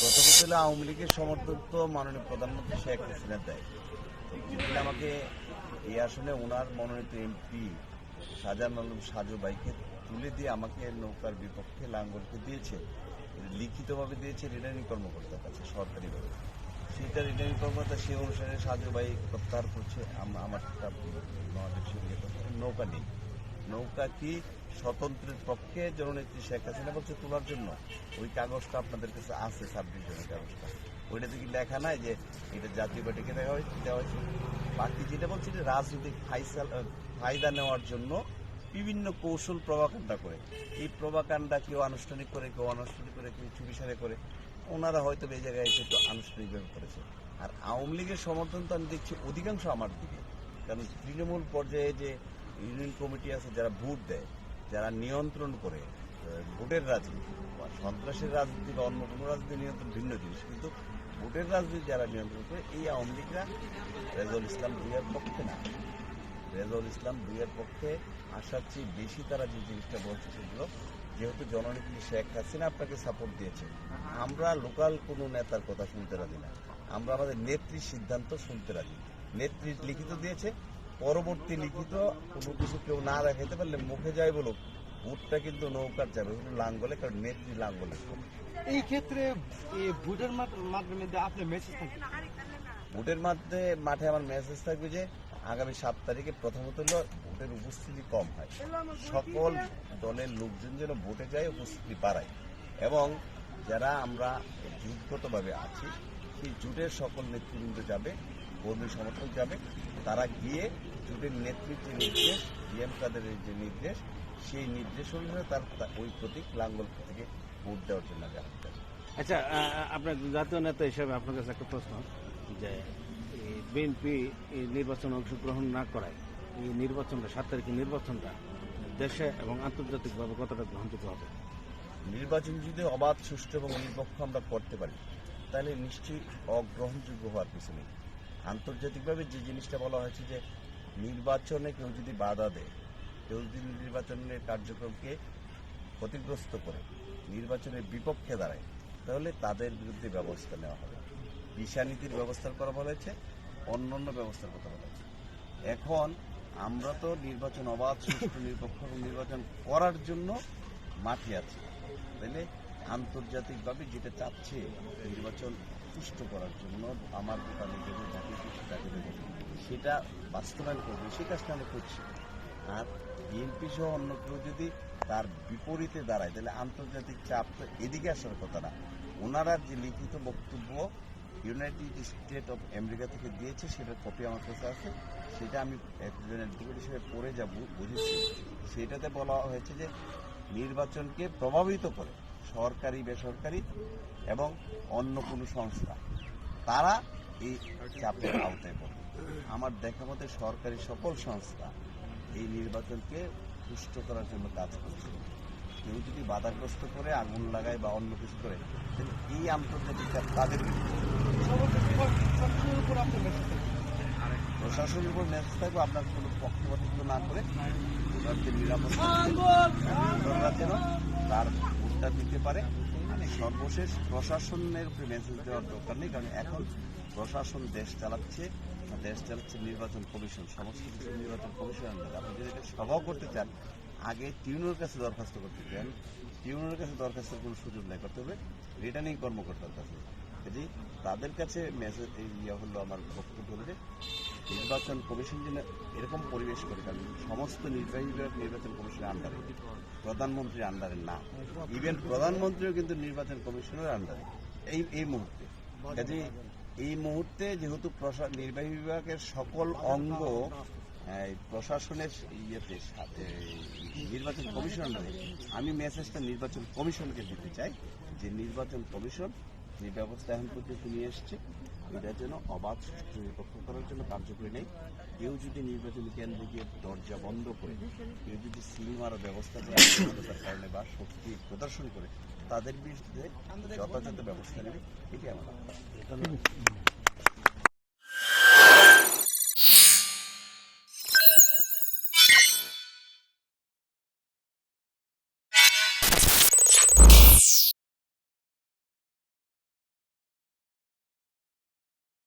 প্রথমত হলো আওয়ামী লীগের সমর্থন তো মাননীয় প্রধানমন্ত্রী শেখ হাসিনা দেয়। যেদিন আমাকে এই আসনে ওনার মনোনীত এমপি শাহজাহান আলম সাজু ভাইকে তুলে দিয়ে আমাকে নৌকার বিপক্ষে লাঙ্গলকে দিয়েছে, লিখিতভাবে দিয়েছে রিটার্নিং কর্মকর্তার কাছে সরকারিভাবে। সেটা রিটার্নিং কর্মকর্তা সেই অনুসারে সাজু ভাই প্রত্যাহার করছে। আমার নৌকা নেই। নৌকা কি স্বতন্ত্রের পক্ষে জননেত্রী শেখ হাসিনা বলছে তোলার জন্য? ওই কাগজটা আপনাদের কাছে আছে, সাবডিভিশনের কাগজটা, ওইটাতে কি লেখা নাই যে এটা জাতীয় পার্টিকে দেওয়া হয়েছে? বাকি যেটা বলছি যে রাজনৈতিক ফায়দা নেওয়ার জন্য বিভিন্ন কৌশল প্রভাকাণ্ডা করে, এই প্রভাকাণ্ডা কেউ আনুষ্ঠানিক করে, কেউ অনানুষ্ঠানিক করে, কেউ চুপিসারে করে। ওনারা হয়তো এই জায়গায় এসে একটু আনুষ্ঠানিকভাবে করেছে। আর আওয়ামী লীগের সমর্থন তো আমি দেখছি অধিকাংশ আমার দিকে, কারণ তৃণমূল পর্যায়ে যে ইউনিয়ন কমিটি আছে যারা ভোট দেয়, যারা নিয়ন্ত্রণ করে ভোটের রাজনীতি, সন্ত্রাসের রাজনীতি বা অন্য কোনো রাজনীতি নিয়ন্ত্রণ ভিন্ন জিনিস, কিন্তু ভোটের রাজনীতি যারা নিয়ন্ত্রণ করে এই আওয়ামী লীগরা রেজাউল ইসলাম ভূঁইয়ার পক্ষে না। রেজাউল ইসলাম ভূঁইয়ার পক্ষে আসার চেয়ে বেশি তারা যে জিনিসটা বলছে সেগুলো, যেহেতু জননেত্রী শেখ হাসিনা আপনাকে সাপোর্ট দিয়েছে, আমরা লোকাল কোনো নেতার কথা শুনতে রাজি না, আমরা আমাদের নেত্রীর সিদ্ধান্ত শুনতে রাজি। নেত্রী লিখিত দিয়েছে, পরবর্তী লিখিত কোনো কিছু কেউ না দেখাইতে পারলে মুখে যায় বলুক, ভোটটা কিন্তু নৌকার যাবে, হলো লাঙ্গলে, কারণ নেত্রী লাঙ্গলে। এই ক্ষেত্রে ভোটের মাধ্যমে আপনার মেসেজ থাকবে, ভোটের মাঠে আমার মেসেজ থাকবে যে আগামী 7 তারিখে প্রথমত হলো ভোটের উপস্থিতি কম হয়, সকল দলের লোকজন যেন ভোটে যায়, উপস্থিতি বাড়ায়, এবং যারা আমরা জোটগতভাবে আছি সেই জোটের সকল নেতৃবৃন্দ যাবে, কর্মী সমর্থক যাবে, তারা গিয়ে জোটের নেতৃত্বের নির্দেশ, ডিএম কাদেরের যে নির্দেশ, সেই নির্দেশ অনুসারে তার ওই প্রতীক লাঙ্গল থেকে ভোট দেওয়ার জন্য যাবে। আচ্ছা, আপনার জাতীয় নেতা হিসেবে আপনার কাছে একটা প্রশ্ন, যে বিএনপি নির্বাচনে অংশগ্রহণ না করায় এই নির্বাচনটা 7 তারিখের নির্বাচনটা দেশে এবং আন্তর্জাতিকভাবে কতটা গ্রহণযোগ্য হবে? নির্বাচন যদি অবাধ, সুষ্ঠু এবং নিরপেক্ষ আমরা করতে পারি, তাহলে নিশ্চয়ই অগ্রহণযোগ্য হওয়ার কিছু নেই। আন্তর্জাতিকভাবে যে জিনিসটা বলা হয়েছে যে নির্বাচনে কেউ যদি বাধা দেয়, কেউ যদি নির্বাচনের কার্যক্রমকে ক্ষতিগ্রস্ত করে, নির্বাচনের বিপক্ষে দাঁড়ায়, তাহলে তাদের বিরুদ্ধে ব্যবস্থা নেওয়া হবে। ভিসা নীতির ব্যবস্থার কথা বলা হয়েছে, অন্যান্য ব্যবস্থার কথা বলা হয়েছে। এখন আমরা তো নির্বাচন অবাধ, সুষ্ঠু, নিরপেক্ষ নির্বাচন করার জন্য মাঠে আছি, তাহলে আন্তর্জাতিকভাবে যেটা চাচ্ছে নির্বাচন সুষ্ঠু করার জন্য আমার দোকানে দেবো, যাকে সেটাকে দেবো, সেটা বাস্তবায়ন করবে, সেই কাজটা আমরা করছি। আর বিএনপি সহ অন্য কেউ যদি তার বিপরীতে দাঁড়ায়, তাহলে আন্তর্জাতিক চাপ তো এদিকে আসার কথা না। ওনারা যে লিখিত বক্তব্য ইউনাইটেড স্টেট অফ আমেরিকা থেকে দিয়েছে, সেটার কপি আমার কাছে আছে, সেটা আমি একজন অ্যাডভোকেট হিসেবে পড়ে যাব, বুঝেছি। সেটাতে বলা হয়েছে যে নির্বাচনকে প্রভাবিত করে সরকারি, বেসরকারি এবং অন্য কোনো সংস্থা, তারা এই চাপের আওতায় পড়বে। আমার দেখা মতে সরকারি সকল সংস্থা এই নির্বাচনকে সুষ্ঠু করার জন্য কাজ করছে। কেউ যদি বাধাগ্রস্ত করে, আগুন লাগায় বা অন্য কিছু করে, তাহলে এই আন্তর্জাতিক চাপ তাদের প্রশাসনের উপর মেসেজ থাকবে, আপনার কোনো পক্ষপাতিত্ব না করে ভোটারদের নিরাপত্তা যেন তার ভোটটা দিতে পারে। সর্বশেষ প্রশাসনের উপরে মেসেজ দেওয়ার দরকার নেই, কারণ এখন প্রশাসন দেশ চালাচ্ছে নির্বাচন কমিশন, সমস্ত কিছু নির্বাচন কমিশন। আপনি যদি এটা সভাও করতে চান, আগে ট্রিবিউনালের কাছে দরখাস্ত করতে চান, ট্রিবিউনালের কাছে দরখাস্তের কোনো সুযোগ নেই, করতে হবে রিটার্নিং কর্মকর্তার কাছে। যদি তাদের কাছে মেসেজ হলো, আমার বক্তব্য হলো যে নির্বাচন কমিশন যেন এরকম পরিবেশ করে, কারণ সমস্ত নির্বাহী বিভাগ নির্বাচন কমিশনের আন্ডারে, প্রধানমন্ত্রীর আন্ডারে না। ইভেন প্রধানমন্ত্রীও কিন্তু নির্বাচন কমিশনের আন্ডারে এই মুহূর্তে। কাজে এই মুহূর্তে যেহেতু নির্বাহী বিভাগের সকল অঙ্গ প্রশাসনের নির্বাচন কমিশন আন্ডারে, আমি মেসেজটা নির্বাচন কমিশনকে দিতে চাই যে নির্বাচন কমিশন যে ব্যবস্থা এখন পর্যন্ত নিয়ে এসছে, এটা যেন অবাধ, সুষ্ঠু, নিরপেক্ষ করার জন্য কার্যকরী নেই। কেউ যদি নির্বাচনী কেন্দ্রে গিয়ে দরজা বন্ধ করে, কেউ যদি সিল মারার ব্যবস্থা করে কারণে বা শক্তি প্রদর্শন করে, তাদের বিরুদ্ধে যথাযথ ব্যবস্থা নেবে, এটি আমার।